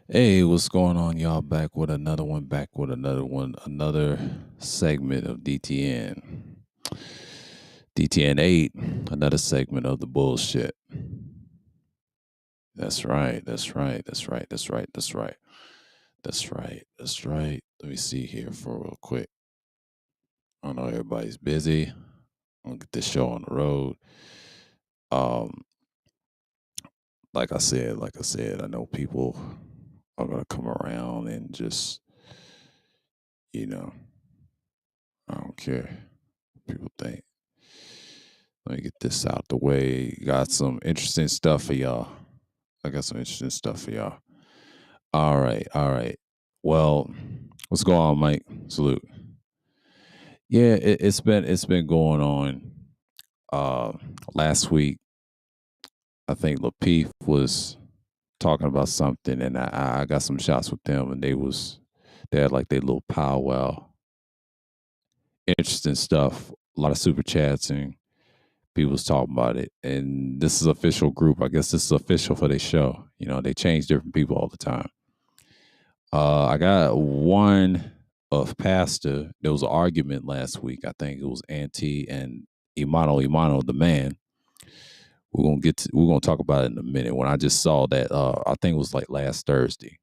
Hey, what's going on, y'all? Back with another one, another segment of DTN. DTN 8, another segment of the bullshit. That's right, that's right, that's right, that's right, that's right, that's right, that's right. Let me see here for real quick. I know everybody's busy. I'm gonna get this show on the road. Um, like I said, I know people are gonna come around and just, you know, I don't care what people think. Let me get this out the way. Got some interesting stuff for y'all. I got some interesting stuff for y'all. All right, all right. Well, what's going on, Mike? Salute. Yeah, it's been going on. Uh, Last week, I think Lapeef was talking about something, and I got some shots with them, and they had like their little powwow. Interesting stuff. A lot of super chats and people was talking about it. And this is official group. I guess this is official for their show. You know, they change different people all the time. I got one of Pastor. There was an argument last week. I think it was Auntie and Imano, the man. We're gonna talk about it in a minute. When I just saw that, I think it was like last Thursday.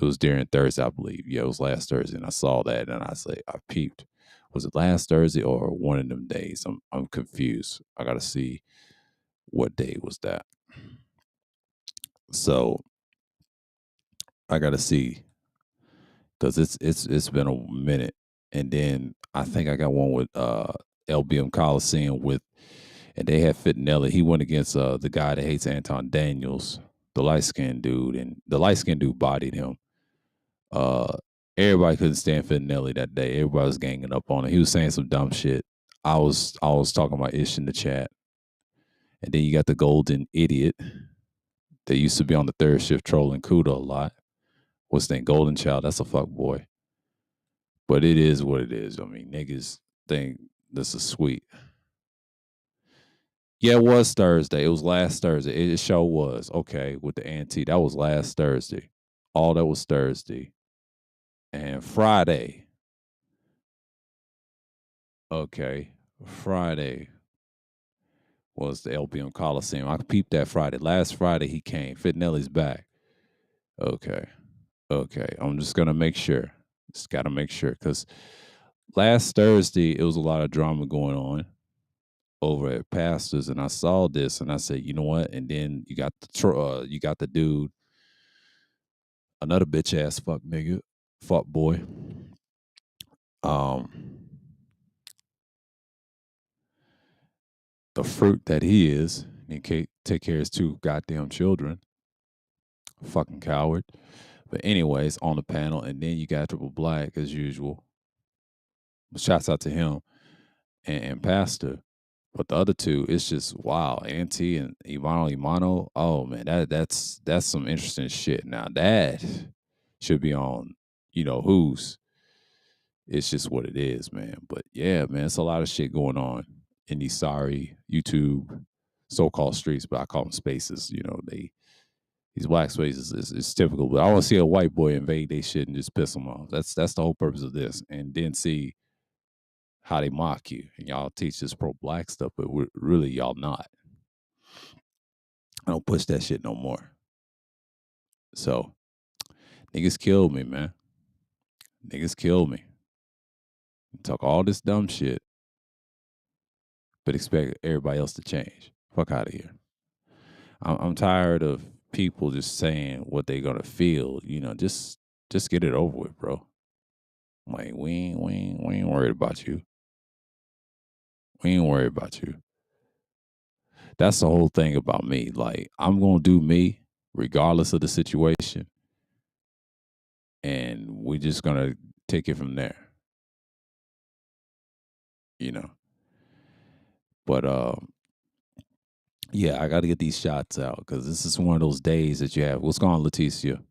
It was during Thursday, I believe. Yeah, it was last Thursday, and I saw that, and I peeped. Was it last Thursday or one of them days? I'm confused. I gotta see what day was that. So I gotta see because it's been a minute. And then I think I got one with LBM Coliseum with, and they had Fittinelli. He went against the guy that hates Anton Daniels, the light skinned dude, and the light skinned dude bodied him. Uh, Everybody couldn't stand Fittinelli that day. Everybody was ganging up on him. He was saying some dumb shit. I was talking about ish in the chat, and then you got the golden idiot that used to be on the third shift trolling Kuda a lot. What's that golden child? That's a fuck boy. But it is what it is. I mean, niggas think this is sweet. Yeah, it was Thursday. It was last Thursday. It sure was. Okay, with the ante. That was last Thursday. All that was Thursday. And Friday. Okay. Friday was the LPM Coliseum. I peeped that Friday. Last Friday he came. Fitnelli's back. Okay. Okay. I'm just gonna make sure. Just gotta make sure. Cause last Thursday it was a lot of drama going on over at Pastors, and I saw this, and I said, you know what? And then you got the dude, another bitch ass fuck nigga, fuck boy. Um, the fruit that he is, he can't take care of his two goddamn children. Fucking coward. But anyways, on the panel, and then you got Triple Black as usual. Shouts out to him and Pastor. But the other two, it's just wow. Auntie and Imano. Oh man, that's some interesting shit. Now that should be on, who's. It's just what it is, man. But yeah, man, it's a lot of shit going on in these sorry YouTube so-called streets, but I call them spaces. These black spaces is typical. But I want to see a white boy invade they shit and just piss them off. That's the whole purpose of this, and then see how they mock you. And y'all teach this pro-black stuff, but really y'all not. I don't push that shit no more. So niggas killed me, man. Niggas killed me. Talk all this dumb shit, but expect everybody else to change. Fuck out of here. I'm tired of people just saying what they gonna feel. Just get it over with, bro. Like we ain't worried about you. We ain't worried about you. That's the whole thing about me. Like I'm gonna do me regardless of the situation, and we're just gonna take it from there. You know. But yeah, I got to get these shots out because this is one of those days that you have. What's going on, Leticia?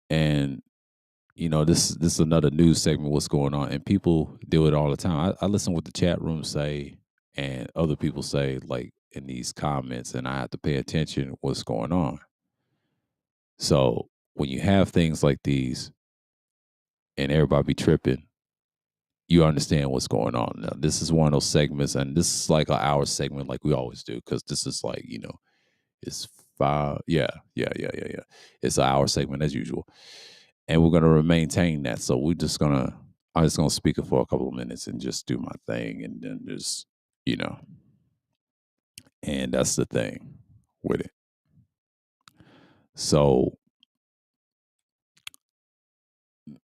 And this is another news segment. What's going on? And people do it all the time. I listen what the chat room say and other people say, like in these comments, and I have to pay attention what's going on. So when you have things like these and everybody be tripping, you understand what's going on. Now, this is one of those segments, and this is like an hour segment, like we always do, because this is like, it's five. Yeah, yeah. It's an hour segment as usual, and we're gonna maintain that. So I'm just gonna speak it for a couple of minutes and just do my thing, and then just, you know, and that's the thing with it. So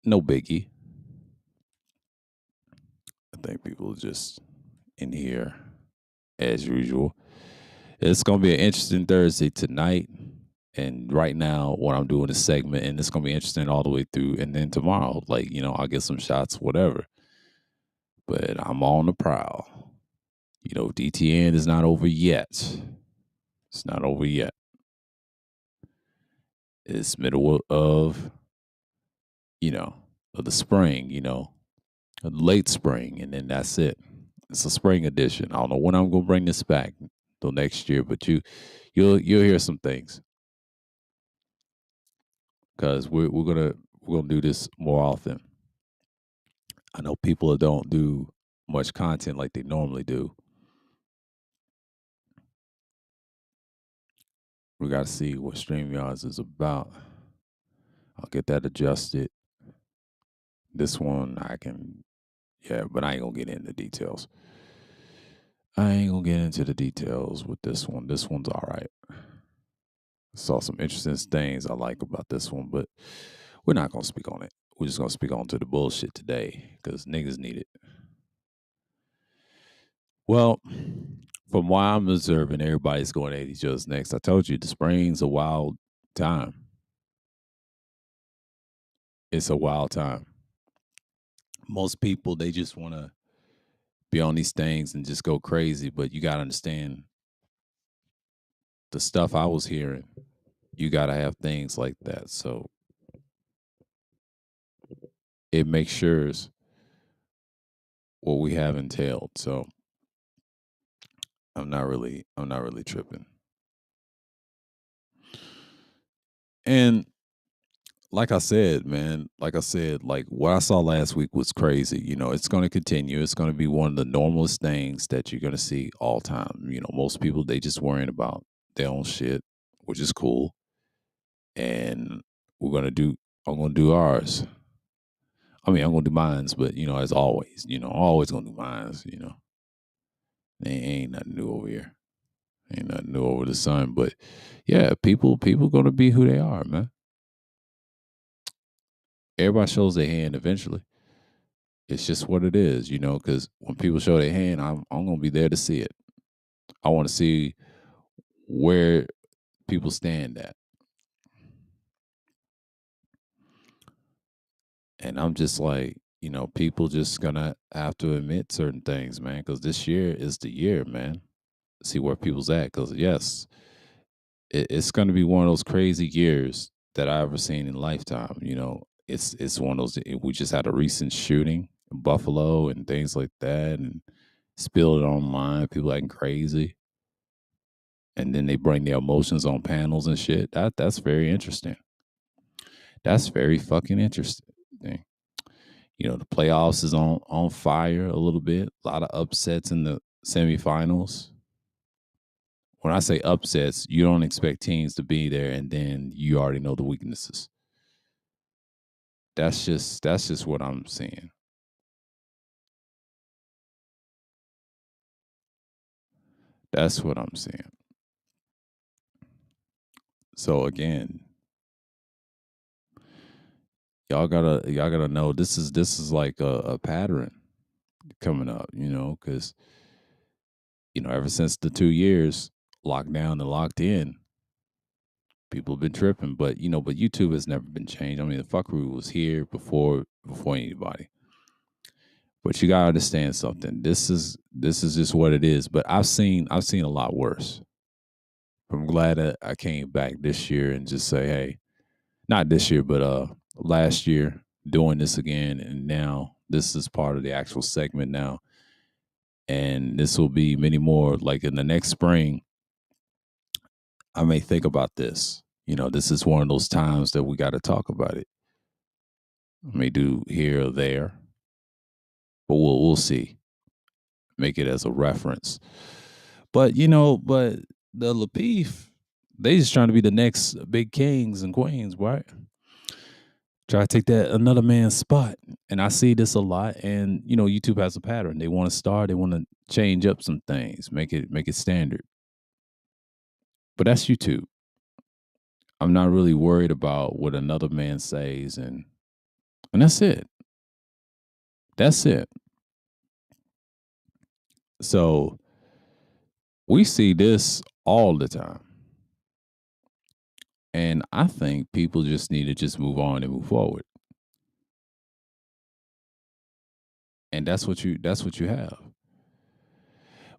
no biggie. I think people are just in here as usual. It's gonna be an interesting Thursday tonight. And right now, what I'm doing is segment, and it's gonna be interesting all the way through. And then tomorrow, like, I'll get some shots, whatever. But I'm on the prowl. DTN is not over yet. It's not over yet. It's middle you know, of the spring, late spring, and then that's it. It's a spring edition. I don't know when I'm gonna bring this back till next year, but you'll hear some things because we're gonna do this more often. I know people that don't do much content like they normally do. We got to see what StreamYards is about. I'll get that adjusted. This one I can, yeah, but I ain't gonna get into details. I ain't gonna get into the details with this one. This one's all right. Saw some interesting things I like about this one, but we're not gonna speak on it. We're just gonna speak on to the bullshit today because niggas need it. Well, from what I'm observing, everybody's going at each other's next. I told you the spring's a wild time. It's a wild time. Most people they just want to be on these things and just go crazy, but you got to understand the stuff I was hearing. You got to have things like that, so it makes sure what we have entailed. So I'm not really tripping. And like I said, man, like what I saw last week was crazy. It's going to continue. It's going to be one of the normalest things that you're going to see all time. Most people they just worrying about their own shit, which is cool. And we're gonna do. I'm gonna do ours. I mean, I'm gonna do mines, but as always, always gonna do mines. Ain't nothing new over here. Ain't nothing new over the sun. But yeah, people gonna be who they are, man. Everybody shows their hand eventually. It's just what it is, because when people show their hand, I'm gonna be there to see it. I want to see where people stand at, and I'm just like, people just gonna have to admit certain things, man, because this year is the year, man. See where people's at, because yes, it's gonna be one of those crazy years that I ever seen in lifetime. It's one of those. We just had a recent shooting in Buffalo and things like that, and spilled it online. People acting crazy, and then they bring their emotions on panels and shit. That's very interesting. That's very fucking interesting. The playoffs is on fire a little bit. A lot of upsets in the semifinals. When I say upsets, you don't expect teams to be there, and then you already know the weaknesses. That's just what I'm seeing. That's what I'm seeing. So again, y'all gotta know this is like a pattern coming up. Because ever since the 2 years locked down and locked in, people have been tripping. But YouTube has never been changed. I mean, the fuckery was here before anybody. But you gotta understand something. This is just what it is. But I've seen a lot worse. I'm glad that I came back this year and just say, hey, not this year, but last year doing this again, and now this is part of the actual segment now, and this will be many more. Like in the next spring, I may think about this. This is one of those times that we got to talk about it. I may do here or there, but we'll see. Make it as a reference. But the Lapeef, they just trying to be the next big kings and queens, right? Try to take that another man's spot. And I see this a lot. And YouTube has a pattern. They want to start, they want to change up some things, make it standard. But that's YouTube. I'm not really worried about what another man says, and that's it. That's it. So we see this all the time. And I think people just need to just move on and move forward. And that's what you have.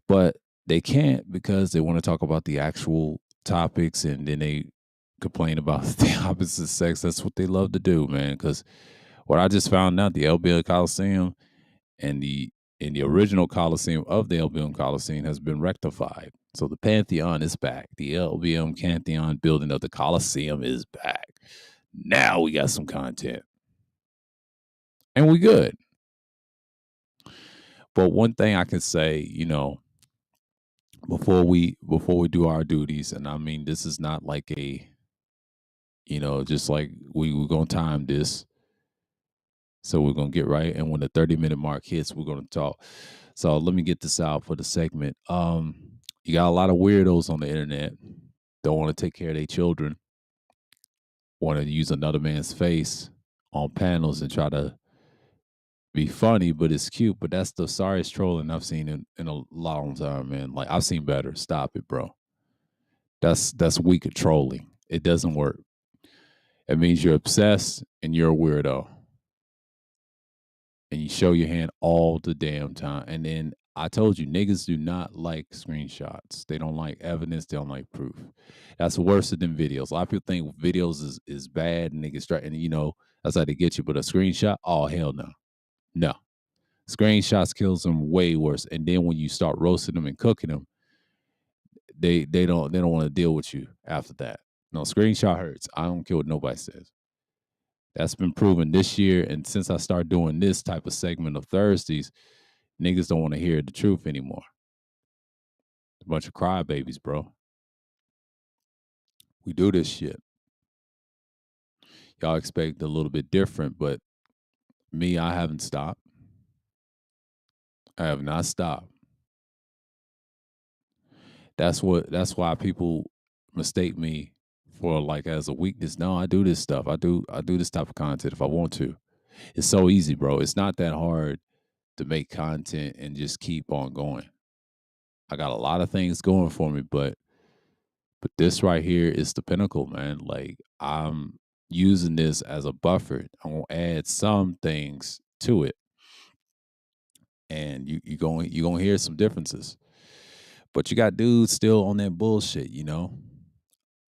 But they can't because they want to talk about the actual topics, and then they complain about the opposite sex. That's what they love to do, man. Because what I just found out, the LBL Coliseum and the original Coliseum of the LBM Coliseum has been rectified. So the Pantheon is back. The LBM Pantheon building of the Coliseum is back. Now we got some content. And we good. But one thing I can say, before we do our duties, and I mean this is not like a, just like we're gonna time this. So we're gonna get right. And when the 30-minute mark hits, we're gonna talk. So let me get this out for the segment. You got a lot of weirdos on the internet, don't want to take care of their children, want to use another man's face on panels and try to be funny, but it's cute. But that's the sorriest trolling I've seen in a long time, man. Like, I've seen better. Stop it, bro. That's weak at trolling. It doesn't work. It means you're obsessed and you're a weirdo. And you show your hand all the damn time. And then I told you, niggas do not like screenshots. They don't like evidence. They don't like proof. That's worse than videos. A lot of people think videos is bad and niggas try, and that's how they get you. But a screenshot, oh hell no. No. Screenshots kills them way worse. And then when you start roasting them and cooking them, they don't want to deal with you after that. No, screenshot hurts. I don't care what nobody says. That's been proven this year. And since I started doing this type of segment of Thursdays, niggas don't want to hear the truth anymore. A bunch of crybabies, bro. We do this shit. Y'all expect a little bit different, but me, I haven't stopped. I have not stopped. That's why people mistake me for like as a weakness. No, I do this stuff. I do this type of content if I want to. It's so easy, bro. It's not that hard to make content and just keep on going. I got a lot of things going for me, but this right here is the pinnacle, man. Like, I'm using this as a buffer. I'm gonna add some things to it, and you gonna hear some differences. But you got dudes still on that bullshit.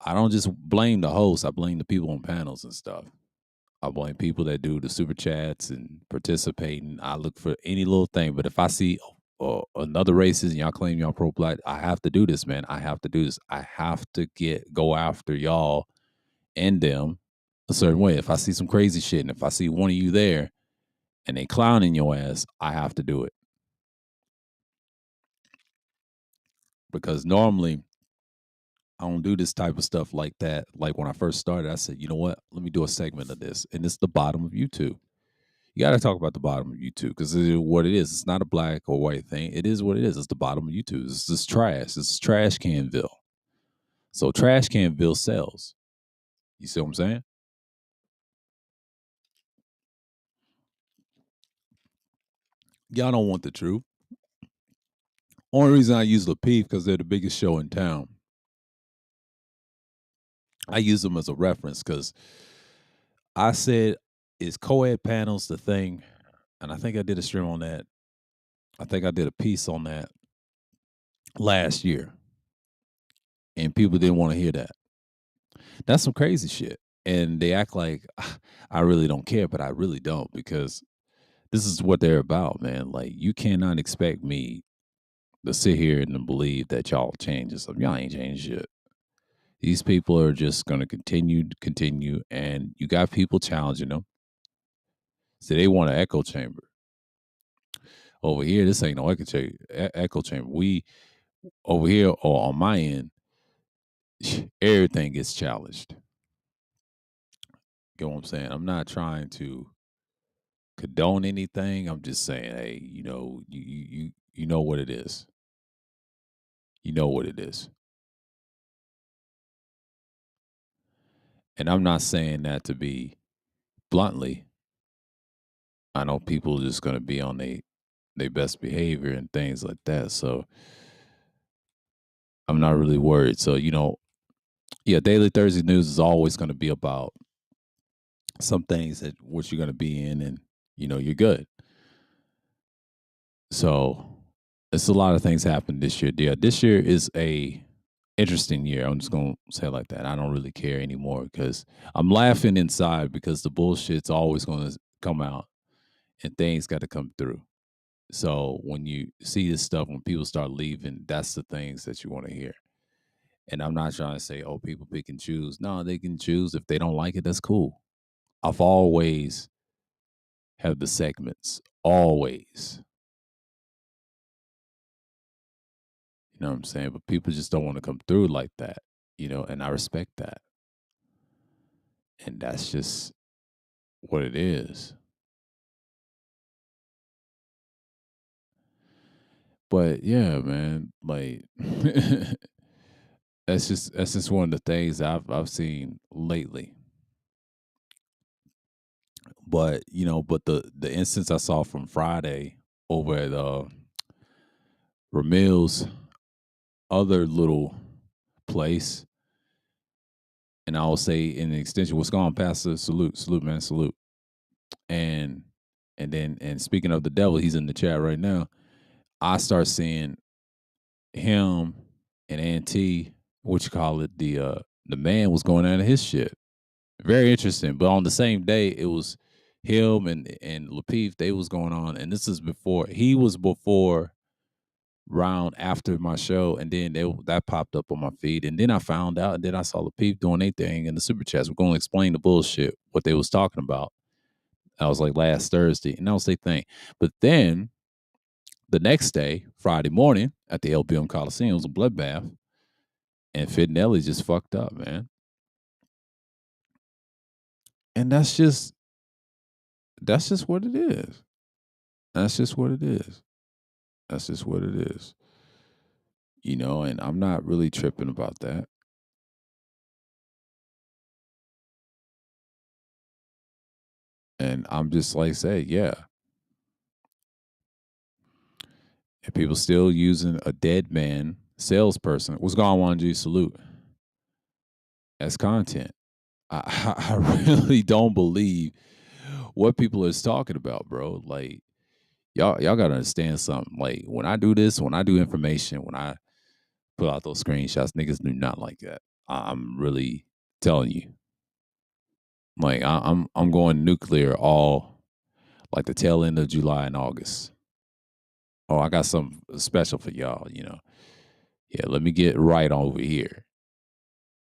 I don't just blame the host. I blame the people on panels and stuff. I blame people that do the super chats and participating. I look for any little thing. But if I see another racist and y'all claim y'all pro black, I have to do this, man. I have to do this. I have to go after y'all and them a certain way. If I see some crazy shit and if I see one of you there and they clowning your ass, I have to do it. Because normally I don't do this type of stuff like that. Like when I first started, I said, you know what? Let me do a segment of this. And it's the bottom of YouTube. You got to talk about the bottom of YouTube because it is what it is. It's not a black or white thing. It is what it is. It's the bottom of YouTube. It's just trash. It's trash canville. So trash canville sells. You see what I'm saying? Y'all don't want the truth. Only reason I use Lapeef because they're the biggest show in town. I use them as a reference because I said, is co-ed panels the thing? And I think I did a stream on that. I think I did a piece on that last year. And people didn't want to hear that. That's some crazy shit. And they act like I really don't care, but I really don't because this is what they're about, man. Like, you cannot expect me to sit here and believe that y'all changing something. Y'all ain't changing shit. These people are just going to continue, and you got people challenging them. So they want an echo chamber. Over here, this ain't no echo chamber. We over here or on my end, everything gets challenged. You know what I'm saying? I'm not trying to condone anything. I'm just saying, hey, you know what it is. You know what it is. And I'm not saying that to be bluntly. I know people are just gonna be on their best behavior and things like that. So I'm not really worried. So, yeah, Daily Thursday News is always gonna be about some things that what you're gonna be in and you're good. So it's a lot of things happened this year. Yeah, this year is a interesting year. I'm just gonna say it like that. I don't really care anymore because I'm laughing inside because the bullshit's always gonna come out and things got to come through. So when you see this stuff, when people start leaving, that's the things that you want to hear. And I'm not trying to say, oh, people pick and choose. No, they can choose. If they don't like it, that's cool. I've always have the segments. Always. You know what I'm saying? But people just don't want to come through like that, and I respect that. And that's just what it is. But yeah, man, like that's just one of the things I've seen lately. But but the instance I saw from Friday over at Ramil's other little place, and I will say in the extension, what's going on, Pastor? Salute, man, salute. And and speaking of the devil, he's in the chat right now. I start seeing him and Auntie, what you call it, the man was going out of his shit. Very interesting. But on the same day, it was him and Lapeef, they was going on, and this is before he was before round after my show, and then that popped up on my feed, and then I found out, and then I saw Lapeef doing their thing in the super chats. We're going to explain the bullshit what they was talking about. I was like last Thursday, and that was their thing. But then the next day, Friday morning, at the LBM Coliseum, it was a bloodbath, and Fitnelli just fucked up, man. And that's just what it is. That's just what it is. That's just what it is. And I'm not really tripping about that. And I'm just like say, yeah. And people still using a dead man salesperson. What's going on, G? Salute. As content. I really don't believe what people is talking about, bro. Like y'all gotta understand something. Like when I do this, when I do information, when I put out those screenshots, niggas do not like that. I'm really telling you. Like I'm going nuclear all like the tail end of July and August. Oh, I got something special for y'all. Yeah, let me get right over here.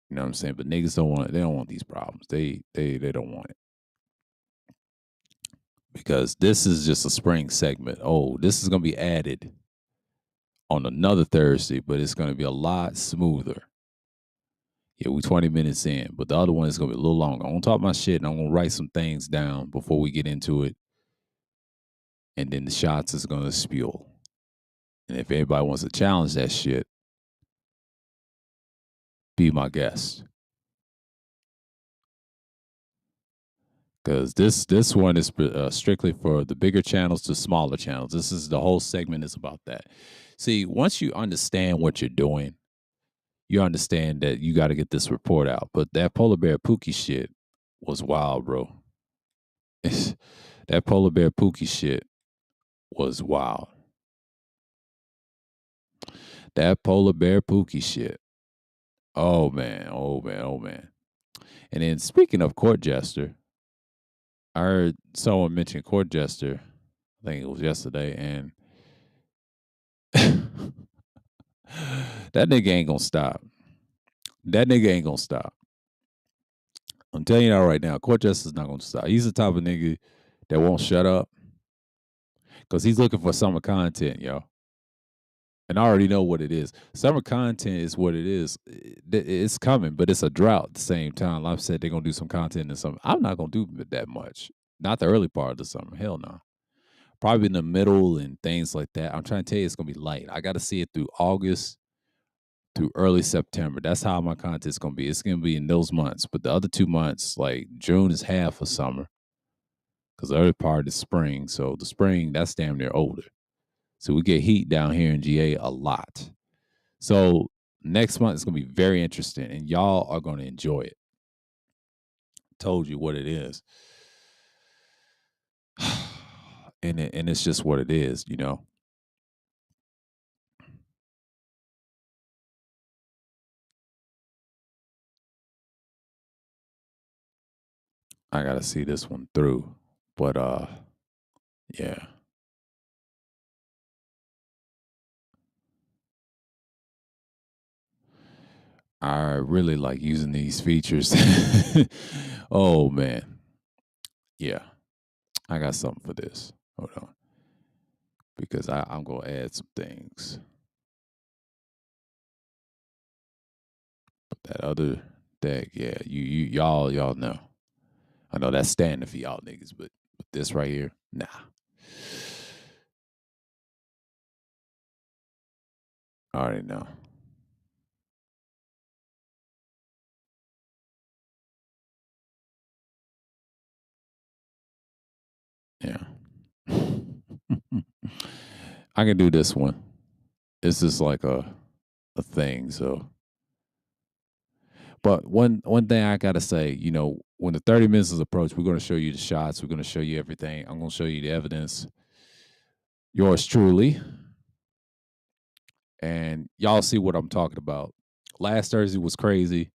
You know what I'm saying? But niggas they don't want these problems. They don't want it. Because this is just a spring segment. Oh, this is gonna be added on another Thursday, but it's gonna be a lot smoother. Yeah, we 20 minutes in, but the other one is gonna be a little longer. I'm gonna talk my shit and I'm gonna write some things down before we get into it. And then the shots is gonna spew. And if anybody wants to challenge that shit, be my guest. Because this one is strictly for the bigger channels to smaller channels. This is the whole segment is about that. See, once you understand what you're doing, you understand that you got to get this report out. But that polar bear Pookie shit was wild, bro. That polar bear Pookie shit was wild. That polar bear Pookie shit. Oh man, oh man, oh man. And then speaking of court jester, I heard someone mention court jester. I think it was yesterday, and that nigga ain't gonna stop. That nigga ain't gonna stop. I'm telling you that right now. Court Justice is not gonna stop. He's the type of nigga that won't shut up because he's looking for summer content, yo. And I already know what it is. Summer content is what it is. It's coming, but it's a drought at the same time. Like I said, they're gonna do some content in the summer. I'm not gonna do that much. Not the early part of the summer. Hell no. Probably in the middle and things like that. I'm trying to tell you, it's gonna be light. I got to see it through August through early September. That's how my content's gonna be. It's gonna be in those months. But the other 2 months, like June, is half of summer because the early part is spring. So the spring, that's damn near older. So we get heat down here in GA a lot. So next month is gonna be very interesting, and y'all are gonna enjoy it. Told you what it is, and it's just what it is, you know. I gotta see this one through, but yeah, I really like using these features. Oh man, yeah, I got something for this. Hold on, because I'm gonna add some things. But that other deck, yeah, y'all know. I know that's standing for y'all niggas, but this right here, nah. I already know. Yeah. I can do this one. This is like a thing. So, but one thing I gotta say, you know, when the 30 minutes is approached, we're gonna show you the shots. We're gonna show you everything. I'm gonna show you the evidence. Yours truly, and y'all see what I'm talking about. Last Thursday was crazy,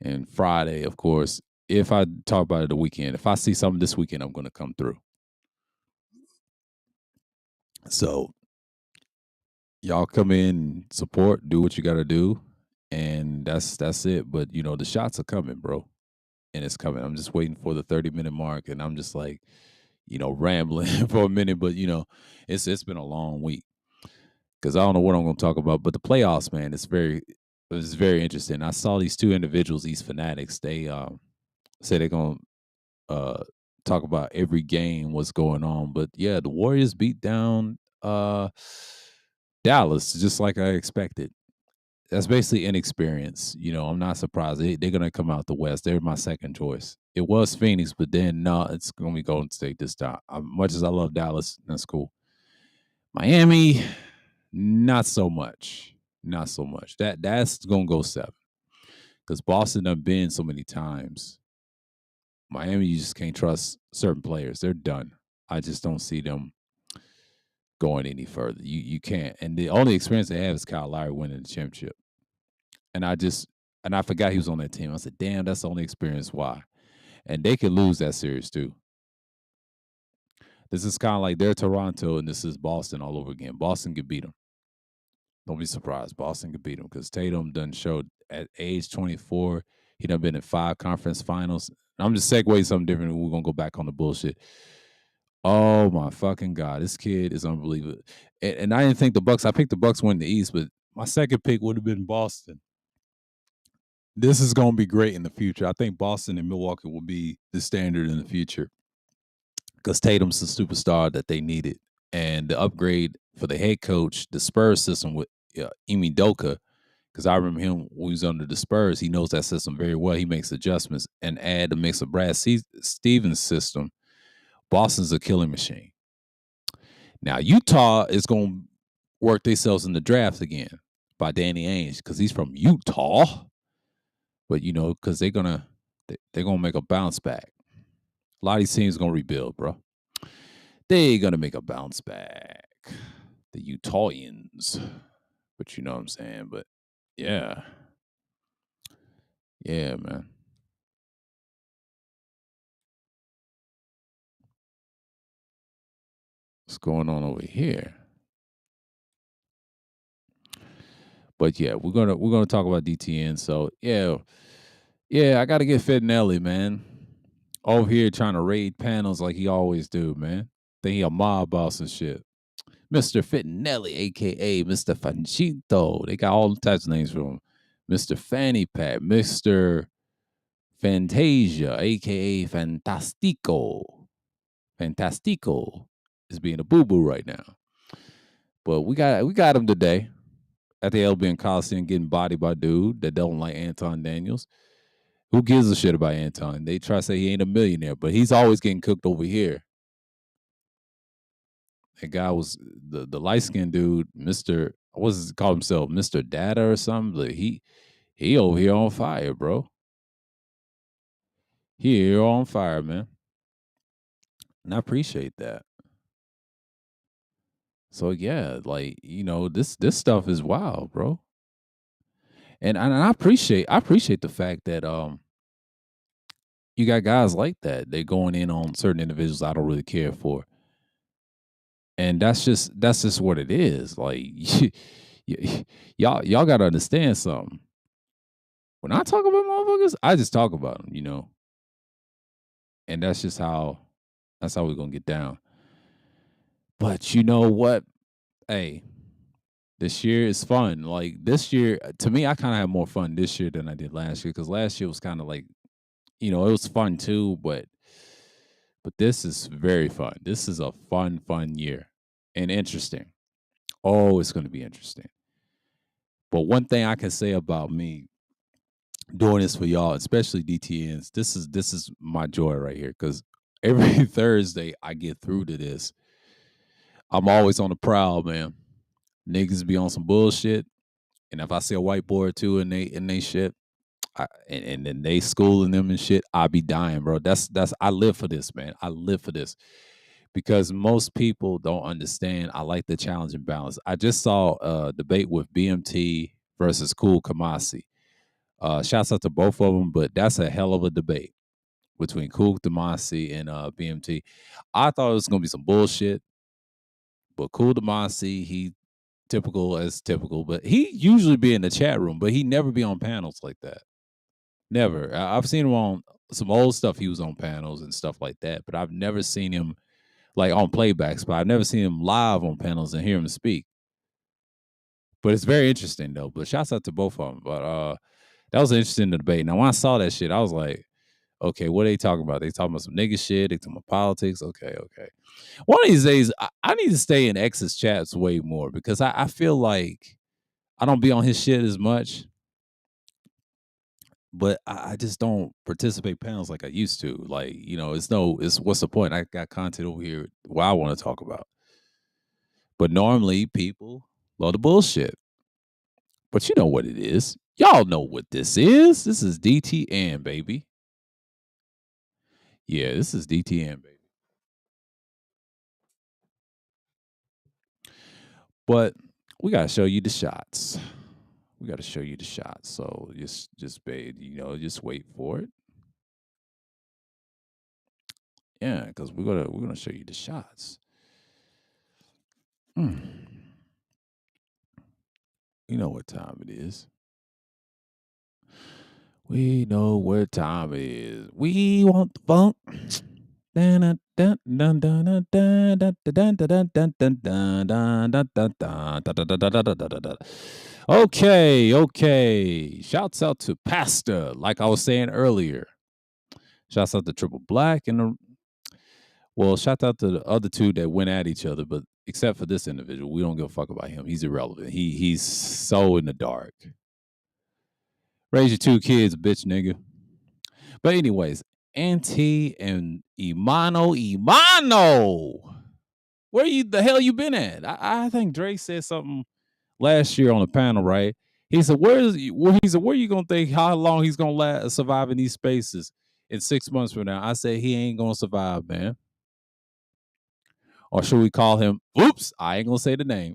and Friday, of course. If I talk about it the weekend, if I see something this weekend, I'm gonna come through. So y'all come in, support, do what you got to do, and that's it. But you know the shots are coming, bro, and it's coming. I'm just waiting for the 30-minute mark, and I'm just like, you know, rambling for a minute. But you know, it's been a long week because I don't know what I'm going to talk about. But the playoffs, man, it's very interesting. I saw these two individuals, these fanatics. They say they're going to talk about every game, what's going on. But yeah, the Warriors beat down Dallas just like I expected. That's basically inexperience. You know, I'm not surprised. They're going to come out the West. They're my second choice. It was Phoenix, but then no, it's going to be Golden State this time. Much as I love Dallas, that's cool. Miami, not so much. Not so much. That's going to go seven because Boston have been so many times. Miami, you just can't trust certain players. They're done. I just don't see them going any further. You can't. And the only experience they have is Kyle Lowry winning the championship. And I forgot he was on that team. I said, damn, that's the only experience. Why? And they could lose that series too. This is kind of like they're Toronto and this is Boston all over again. Boston could beat them. Don't be surprised. Boston could beat them because Tatum done showed at age 24, he done been in 5 conference finals. I'm just segueing something different. We're gonna go back on the bullshit. Oh my fucking god, this kid is unbelievable. And I didn't think the Bucks. I picked the Bucks win the East, but my second pick would have been Boston. This is going to be great in the future. I think Boston and Milwaukee will be the standard in the future because Tatum's the superstar that they needed. And the upgrade for the head coach, the Spurs system with Emi Doka, because I remember him when he was under the Spurs. He knows that system very well. He makes adjustments and add the mix of Stevens' system. Boston's a killing machine. Now, Utah is going to work themselves in the draft again by Danny Ainge because he's from Utah. But you know, because they're gonna make a bounce back. A lot of these teams gonna rebuild, bro. They gonna make a bounce back. The Utahns, but you know what I'm saying. But yeah, yeah, man. What's going on over here? But yeah, we're gonna talk about DTN. So yeah, I gotta get Fitnelli, man. Over here trying to raid panels like he always do, man. Think he a mob boss and shit. Mr. Fitnelli, aka Mr. Fanchito. They got all types of names for him. Mr. Fanny Pat, Mr. Fantasia, aka Fantastico. Fantastico is being a boo-boo right now. But we got him today at the LBN Coliseum getting bodied by dude that don't like Anton Daniels. Who gives a shit about Anton? They try to say he ain't a millionaire, but he's always getting cooked over here. That guy was the light skinned dude, Mr. What's he call himself? Mr. Data or something. Like he over here on fire, bro. He here on fire, man. And I appreciate that. So yeah, like, this stuff is wild, bro. And I appreciate the fact that you got guys like that. They're going in on certain individuals I don't really care for. And that's just what it is. Like y'all gotta understand something. When I talk about motherfuckers, I just talk about them, and that's how we're gonna get down. But you know what? Hey, this year is fun. Like this year, to me, I kind of had more fun this year than I did last year because last year was kind of like, it was fun too, but this is very fun. This is a fun year and interesting. Oh, it's going to be interesting. But one thing I can say about me doing this for y'all, especially DTNs, this is my joy right here because every Thursday I get through to this. I'm always on the prowl, man. Niggas be on some bullshit, and if I see a white boy or two and they shit, and then they schooling them and shit, I be dying, bro. That's I live for this, man. I live for this because most people don't understand. I like the challenge and balance. I just saw a debate with BMT versus Cool Kamasi. Shouts out to both of them, but that's a hell of a debate between Cool Kamasi and BMT. I thought it was gonna be some bullshit, but Cool Kamasi, he typical as typical, but he usually be in the chat room, but he never be on panels like that. Never. I've seen him on some old stuff. He was on panels and stuff like that, but I've never seen him like on playbacks. But I've never seen him live on panels and hear him speak. But it's very interesting though. But shouts out to both of them. But that was an interesting debate. Now when I saw that shit, I was like, okay, what are they talking about? They talking about some nigga shit. They talking about politics. Okay. One of these days, I need to stay in X's chats way more because I feel like I don't be on his shit as much. But I just don't participate panels like I used to. Like, it's what's the point? I got content over here what I want to talk about. But normally people love the bullshit. But you know what it is. Y'all know what this is. This is DTN, baby. Yeah, this is DTN, baby. But we gotta show you the shots. We gotta show you the shots. So just babe, just wait for it. Yeah, because we're gonna show you the shots. Mm. You know what time it is. We know what time it is. We want the funk. Okay. Shouts out to Pastor, like I was saying earlier. Shouts out to Triple Black shout out to the other two that went at each other, but except for this individual, we don't give a fuck about him. He's irrelevant. He's so in the dark. Raise your two kids, bitch nigga. But anyways, Auntie and Imano. Where the hell you been at? I think Drake said something last year on the panel, right? He said, where you gonna think how long he's gonna survive in these spaces in 6 months from now? I said he ain't gonna survive, man. Or should we call him? Oops, I ain't gonna say the name.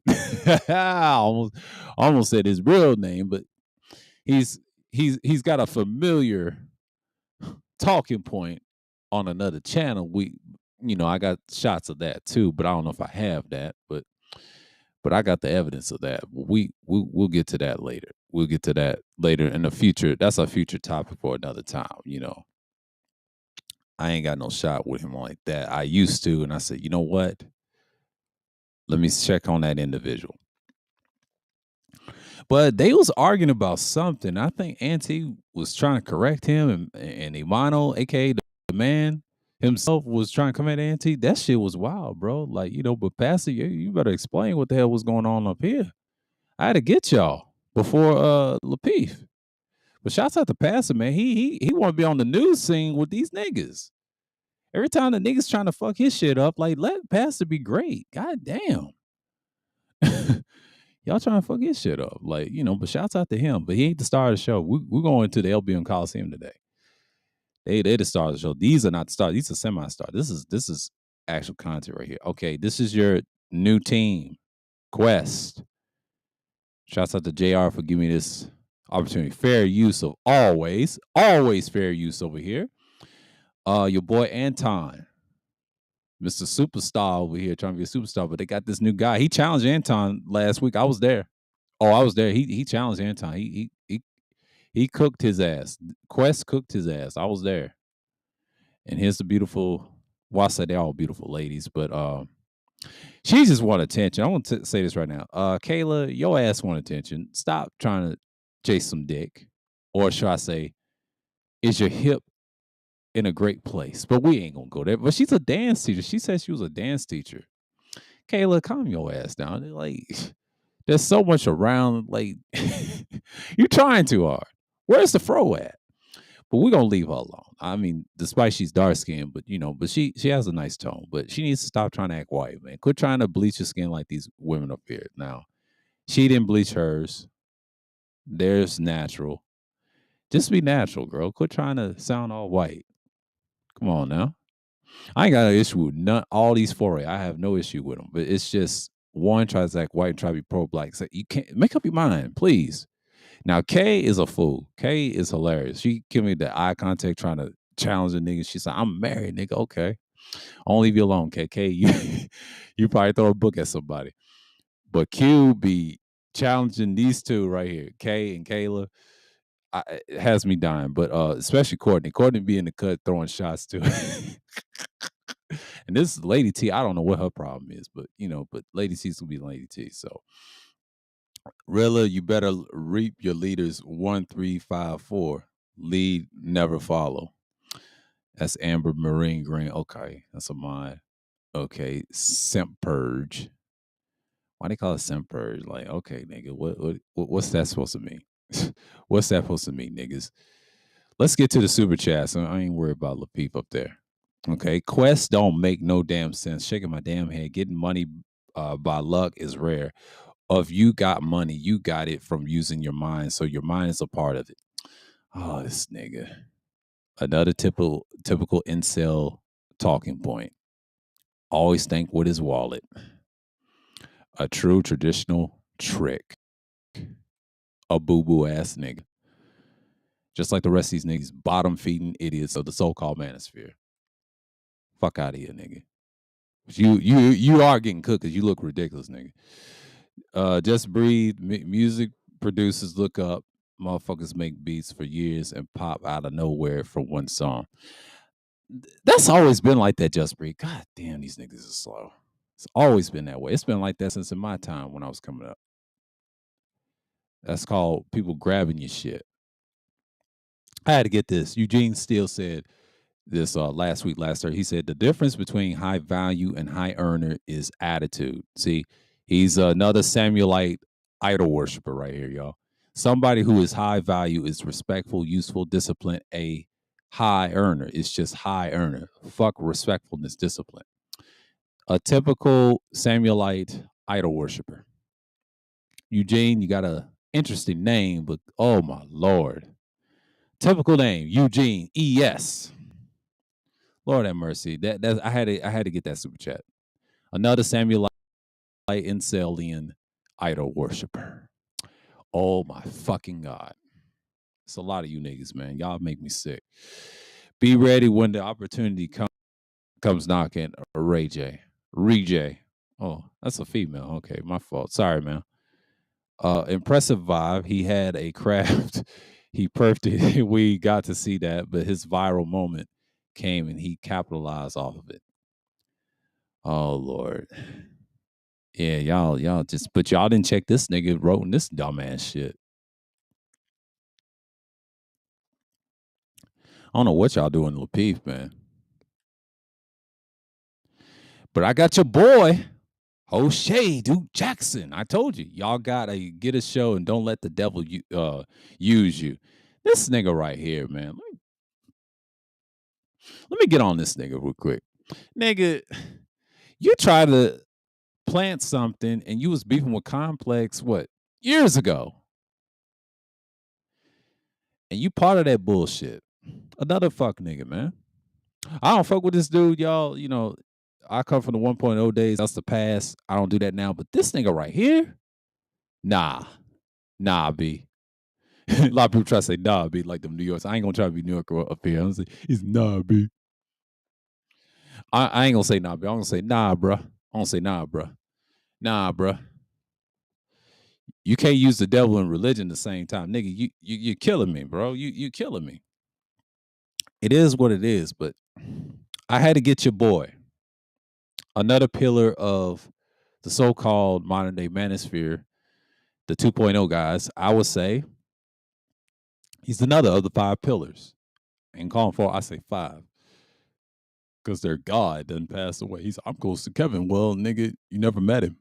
I almost said his real name, but he's got a familiar talking point on another channel. I got shots of that too, but I don't know if I have that. But But I got the evidence of that. We'll get to that later. We'll get to that later in the future. That's a future topic for another time. I ain't got no shot with him like that. I used to, and I said, you know what? Let me check on that individual. But they was arguing about something. I think Auntie was trying to correct him, and Imano, aka the man himself, was trying to come at Auntie. That shit was wild, bro. Like, but Pastor, you better explain what the hell was going on up here. I had to get y'all before Lapeef. But shouts out to Pastor, man. He want to be on the news scene with these niggas. Every time the niggas trying to fuck his shit up, like, let Pastor be great. God damn. Y'all trying to fuck his shit up. Like, but shouts out to him. But he ain't the star of the show. We're going to the LBM Coliseum today. They the star of the show. These are not the stars. These are semi-star. This is actual content right here. Okay, this is your new team, Quest. Shouts out to JR for giving me this opportunity. Fair use of always fair use over here. Your boy Anton, Mr. Superstar over here, trying to be a superstar, but they got this new guy. He challenged Anton last week. I was there. Oh, I was there. He challenged Anton. He cooked his ass. Quest cooked his ass. I was there. And here's the beautiful. Well, I said they're all beautiful ladies, but she just want attention. I want to say this right now. Kayla, your ass want attention. Stop trying to chase some dick. Or should I say, is your hip in a great place? But we ain't gonna go there. But she's a dance teacher. She said she was a dance teacher. Kayla, calm your ass down. Like, there's so much around. Like, you're trying too hard. Where's the fro at? But we're gonna leave her alone. I mean, despite she's dark skinned, but but she has a nice tone. But she needs to stop trying to act white, man. Quit trying to bleach your skin like these women up here. Now, she didn't bleach hers. Theirs natural. Just be natural, girl. Quit trying to sound all white. Come on now. I ain't got an issue with none all these foray. I have no issue with them. But it's just one tries to act white and try to be pro-black. So you can't make up your mind, please. Now, Kay is a fool. Kay is hilarious. She give me the eye contact trying to challenge the nigga. She's like, I'm married, nigga. Okay. I'll leave you alone, Kay. Kay, you probably throw a book at somebody. But Q be challenging these two right here, Kay and Kayla. It has me dying. But especially Courtney. Courtney be in the cut throwing shots too. And this Lady T, I don't know what her problem is, but but Lady T's gonna be Lady T. So Rilla, you better reap your leaders 1, 3, 5, 4. Lead, never follow. That's Amber Marine Green. Okay, that's a mine. Okay, Simp Purge. Why they call it Simp Purge? Like, okay, nigga, what's that supposed to mean? What's that supposed to mean, niggas? Let's get to the super chat. So I ain't worried about Lapeep up there. Okay, quests don't make no damn sense. Shaking my damn head. Getting money by luck is rare. If you got money, you got it from using your mind. So your mind is a part of it. Oh, this nigga. Another typical incel talking point. Always think with his wallet. A true traditional trick. A boo-boo ass nigga. Just like the rest of these niggas, bottom-feeding idiots of the so-called manosphere. Fuck out of here, nigga. You are getting cooked because you look ridiculous, nigga. Just breathe. Music producers look up. Motherfuckers make beats for years and pop out of nowhere from one song. That's always been like that, Just Breathe. God damn, these niggas are slow. It's always been that way. It's been like that since in my time when I was coming up. That's called people grabbing your shit. I had to get this. Eugene Steele said this last Thursday. He said the difference between high value and high earner is attitude. See, he's another Samuelite idol worshiper right here, y'all. Somebody who is high value is respectful, useful, disciplined. A high earner is just high earner. Fuck respectfulness, discipline. A typical Samuelite idol worshiper. Eugene, you got a interesting name, but oh my lord. Typical name, Eugene E.S. Lord have mercy. That I had to get that super chat. Another Samuelite incelian idol worshiper. Oh my fucking God. It's a lot of you niggas, man. Y'all make me sick. Be ready when the opportunity comes knocking. Ray J. Oh, that's a female. Okay, my fault. Sorry, man. Impressive vibe. He had a craft. He perfed it. We got to see that, but his viral moment came and he capitalized off of it. Oh Lord. Yeah, y'all just but y'all didn't check this nigga wrote this dumbass shit. I don't know what y'all doing, Lapeef, man. But I got your boy, O'Shea, Duke Jackson. I told you, y'all gotta get a show and don't let the devil use you. This nigga right here, man. Let me get on this nigga real quick. Nigga, you try to plant something and you was beefing with Complex what years ago. And you part of that bullshit. Another fuck nigga, man. I don't fuck with this dude, y'all. You know, I come from the 1.0 days. That's the past. I don't do that now. But this nigga right here, nah, nah, B. A lot of people try to say nah, B, like them New Yorkers. I ain't gonna try to be New Yorker up here. I'm gonna say he's nah, B. I ain't gonna say nah, B. I'm gonna say nah, bruh. I'm gonna say nah, bruh. Nah, bruh. You can't use the devil and religion at the same time, nigga. You're killing me, bro. You killing me. It is what it is, but I had to get your boy, another pillar of the so-called modern day manosphere, the 2.0 guys. I would say he's another of the five pillars. And calling for I say five because their God doesn't pass away. He's I'm close to Kevin. Well, nigga, you never met him.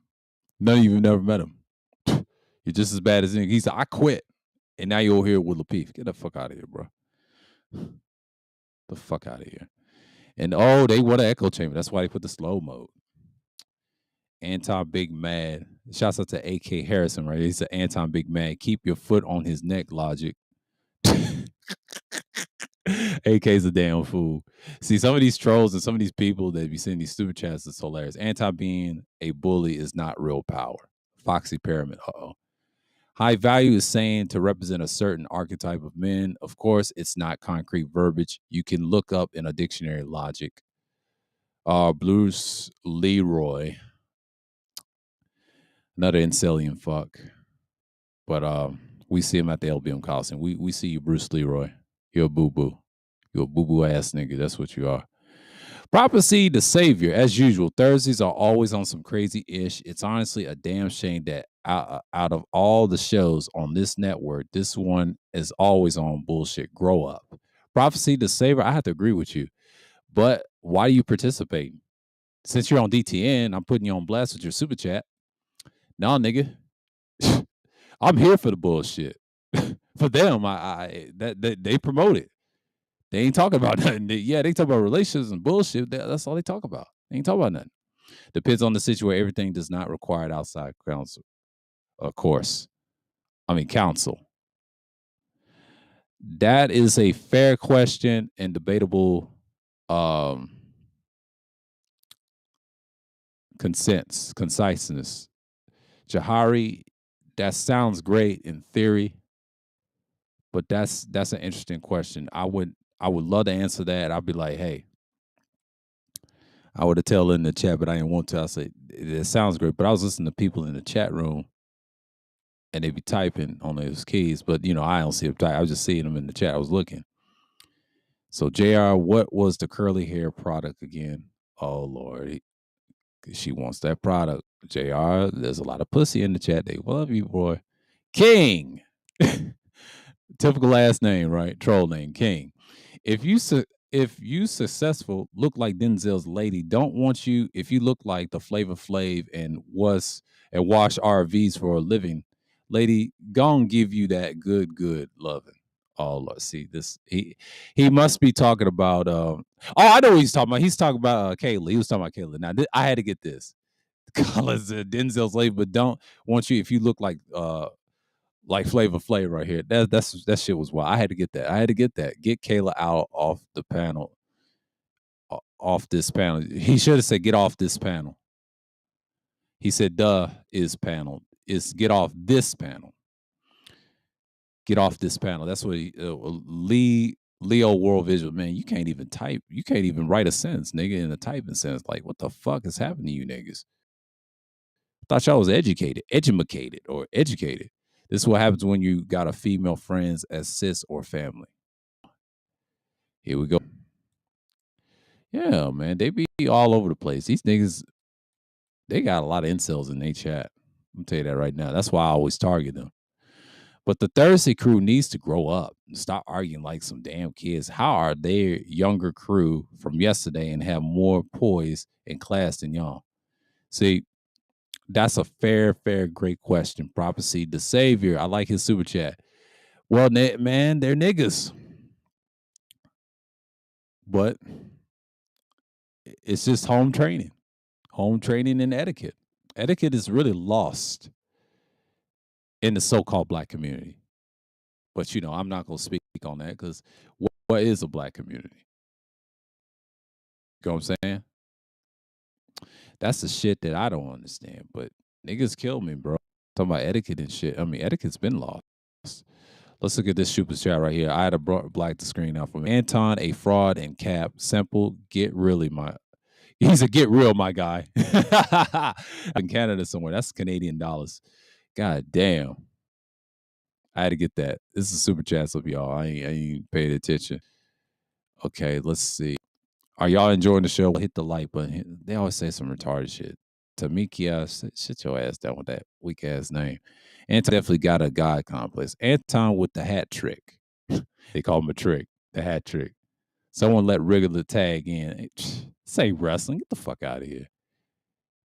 None of you never met him. You're just as bad as him. He said, I quit. And now you're over here with Lapeef. Get the fuck out of here, bro. The fuck out of here. And oh, they want an echo chamber. That's why they put the slow mode. Anton Big Mad. Shouts out to AK Harrison, right? He's an Anton Big Mad. Keep your foot on his neck, logic. AK's a damn fool. See, some of these trolls and some of these people that be sending these stupid chats is hilarious. Anti being a bully is not real power. Foxy Pyramid. Uh-oh. High value is saying to represent a certain archetype of men. Of course, it's not concrete verbiage. You can look up in a dictionary logic. Bruce Leroy. Another incelian fuck. But we see him at the LBM Coliseum. We see you, Bruce Leroy. You're a boo-boo. You're a boo-boo ass nigga. That's what you are. Prophecy the Savior, as usual. Thursdays are always on some crazy ish. It's honestly a damn shame that out of all the shows on this network, this one is always on bullshit. Grow up. Prophecy the Savior, I have to agree with you. But why are you participating? Since you're on DTN, I'm putting you on blast with your super chat. No, nigga. I'm here for the bullshit. For them, that they promote it. They ain't talking about nothing. Yeah, they talk about relationships and bullshit. That's all they talk about. They ain't talking about nothing. Depends on the situation. Everything does not require outside counsel. Of course. I mean, counsel. That is a fair question and debatable conciseness. Jahari, that sounds great in theory, but that's an interesting question. I would love to answer that. I'd be like, hey, I would have tell in the chat, but I didn't want to. I said it sounds great, but I was listening to people in the chat room, and they be typing on those keys. But you know, I don't see them type. I was just seeing them in the chat. I was looking. So Jr., what was the curly hair product again? Oh Lord, she wants that product. Jr., there's a lot of pussy in the chat. They love you, boy. King. Typical last name, right? Troll name, King. If you successful, look like Denzel's lady, don't want you. If you look like the Flavor Flav and wash RVs for a living, lady, gonna give you that good loving. Oh, let's see this. He must be talking about. Oh, I know what he's talking about. He's talking about Kayla. He was talking about Kayla. Now I had to get this. Collins Denzel's lady, but don't want you if you look like Flavor Flav right here. That shit was wild. I had to get that. I had to get that. Get Kayla out off the panel. Off this panel. He should have said get off this panel. He said duh is panel. Is get off this panel. Get off this panel. That's what Leo World Visual, man. You can't even type. You can't even write a sentence, nigga, in a typing sentence. Like, what the fuck is happening to you niggas? Thought y'all was educated, or educated. This is what happens when you got a female friends as sis or family. Here we go. Yeah, man, they be all over the place. These niggas, they got a lot of incels in their chat. I'm tell you that right now. That's why I always target them. But the Thursday crew needs to grow up and stop arguing like some damn kids. How are their younger crew from yesterday and have more poise and class than y'all? See, that's a fair, great question. Prophecy, the savior. I like his super chat. Well, man, they're niggas. But it's just home training and etiquette. Etiquette is really lost in the so-called black community. But, I'm not going to speak on that because what is a black community? You know what I'm saying? That's the shit that I don't understand. But niggas kill me, bro. Talking about etiquette and shit. I mean, etiquette's been lost. Let's look at this super chat right here. I had to black the screen out for me. Anton, a fraud and cap. Simple, get really he's a get real, my guy. In Canada somewhere. That's Canadian dollars. God damn. I had to get that. This is super chat of y'all. I ain't paid attention. Okay, let's see. Are y'all enjoying the show? Hit the like button. They always say some retarded shit. Tamikia, sit your ass down with that weak ass name. Anton definitely got a God complex. Anton with the hat trick. They call him a trick. The hat trick. Someone let regular tag in. Say wrestling. Get the fuck out of here.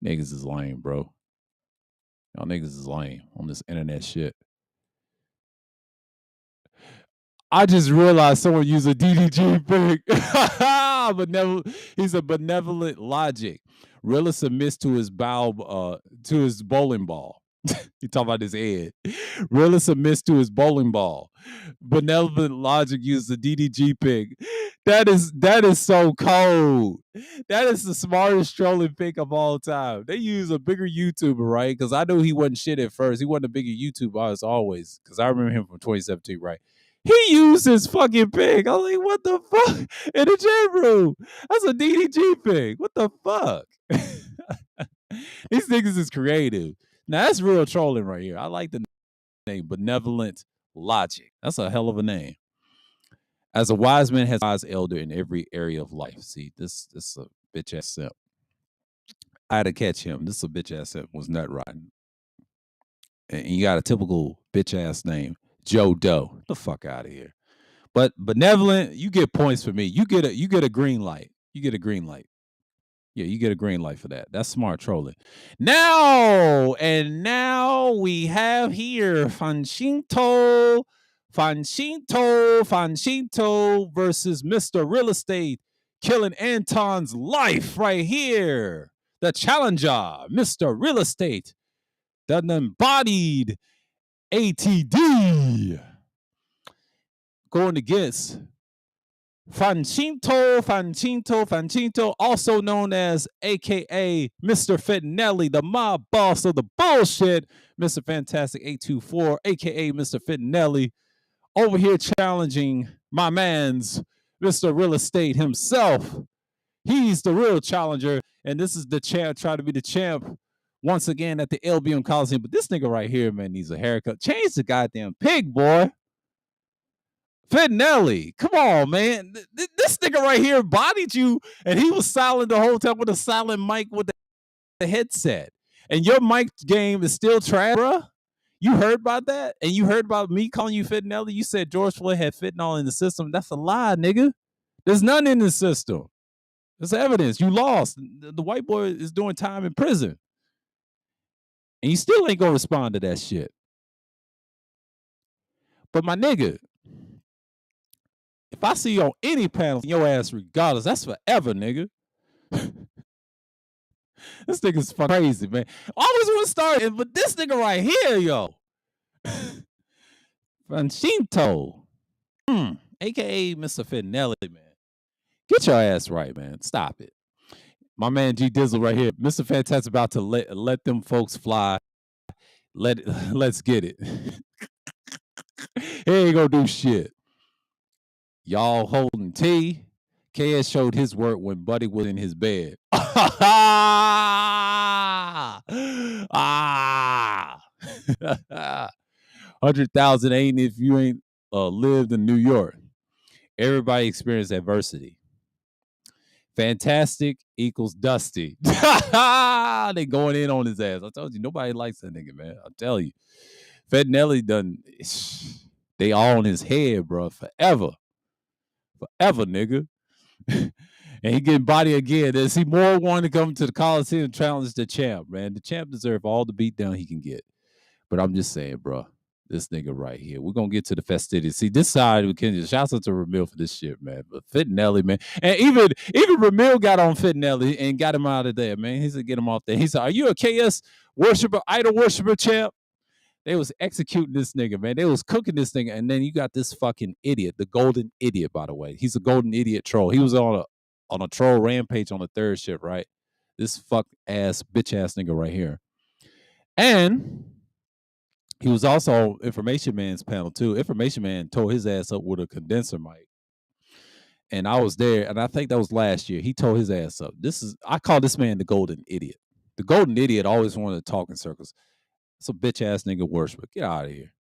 Niggas is lame, bro. Y'all niggas is lame on this internet shit. I just realized someone used a DDG pick. He's a benevolent logic. Rilla submits to his bowling ball. He talking about his head. Rilla submits to his bowling ball. Benevolent logic used the DDG pick. That is so cold. That is the smartest trolling pick of all time. They use a bigger YouTuber, right? Because I knew he wasn't shit at first. He wasn't a bigger YouTuber as always. Because I remember him from 2017, right? He used his fucking pick. I was like, what the fuck? In the chat room. That's a DDG pick. What the fuck? These niggas is creative. Now, that's real trolling right here. I like the name Benevolent Logic. That's a hell of a name. As a wise man has a wise elder in every area of life. See, this is a bitch ass simp. I had to catch him. This is a bitch ass simp. Was nut riding. And you got a typical bitch ass name. Joe Doe. Get the fuck out of here. But benevolent, you get points for me. You get a green light. You get a green light. Yeah, you get a green light for that. That's smart trolling. Now we have here Fanchinto versus Mr. Real Estate, killing Anton's life right here. The challenger, Mr. Real Estate, the embodied ATD, going against Fanchinto, also known as AKA Mr. Fittinelli, the mob boss of the bullshit, Mr. Fantastic 824, AKA Mr. Fittinelli, over here challenging my man's Mr. Real Estate himself. He's the real challenger, and this is the champ, try to be the champ once again at the LBM Coliseum. But this nigga right here, man, needs a haircut. Change the goddamn pig, boy. Fittinelli, come on, man. This nigga right here bodied you, and he was silent the whole time with a silent mic with the headset. And your mic game is still trash, bruh. You heard about that? And you heard about me calling you Fittinelli? You said George Floyd had fentanyl in the system. That's a lie, nigga. There's none in the system. There's evidence. You lost. The white boy is doing time in prison. And you still ain't gonna respond to that shit. But my nigga, if I see you on any panel, your ass regardless, that's forever, nigga. This nigga's crazy, man. I always want to start it, but this nigga right here, yo. Fanchinto. AKA Mr. Fittinelli, man. Get your ass right, man. Stop it. My man G Dizzle right here. Mr. Fantastic about to let them folks fly. Let's get it. He ain't gonna do shit. Y'all holding T. KS showed his work when Buddy was in his bed. ah. 100,000 ain't if you ain't lived in New York. Everybody experienced adversity. Fantastic equals Dusty. They going in on his ass. I told you, nobody likes that nigga, man. I'll tell you. Fednelly done, they all on his head, bro, forever. Forever, nigga. And he getting body again. There's he more wanting to come to the Coliseum and challenge the champ, man. The champ deserves all the beatdown he can get. But I'm just saying, bro, this nigga right here. We're gonna get to the festivities. See, this side we can shouts out to Ramil for this shit, man. But Fitnelli, man. And even Ramil got on Fitnelli and got him out of there, man. He said, get him off there. He said, are you a KS worshiper, idol worshiper champ? They was executing this nigga, man. They was cooking this nigga. And then you got this fucking idiot, the golden idiot, by the way. He's a golden idiot troll. He was on a troll rampage on the third ship, right? This fuck ass, bitch ass nigga right here. And he was also on Information Man's panel too. Information Man tore his ass up with a condenser mic. And I was there, and I think that was last year. He tore his ass up. I call this man the golden idiot. The golden idiot always wanted to talk in circles. It's a bitch ass nigga worshiper. Get out of here.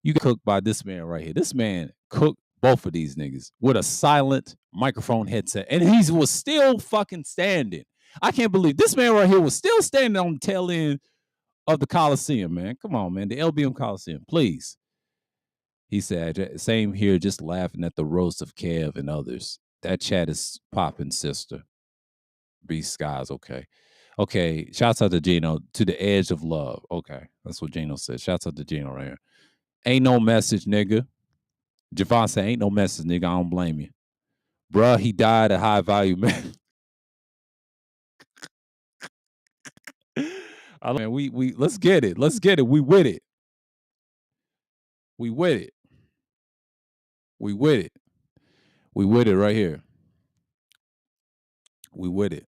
You get cooked by this man right here. This man cooked both of these niggas with a silent microphone headset. And he was still fucking standing. I can't believe this man right here was still standing on the tail end of the Coliseum, man. Come on, man. The LBM Coliseum, please. He said, same here, just laughing at the roast of Kev and others. That chat is popping, sister. B Skies, okay. Okay, shouts out to Gino, to the edge of love. Okay, that's what Gino said. Shouts out to Gino right here. Ain't no message, nigga. Javon said, ain't no message, nigga. I don't blame you. Bruh, he died a high value, man. Man, we let's get it. Let's get it. We with it. We with it. We with it. We with it right here. We with it.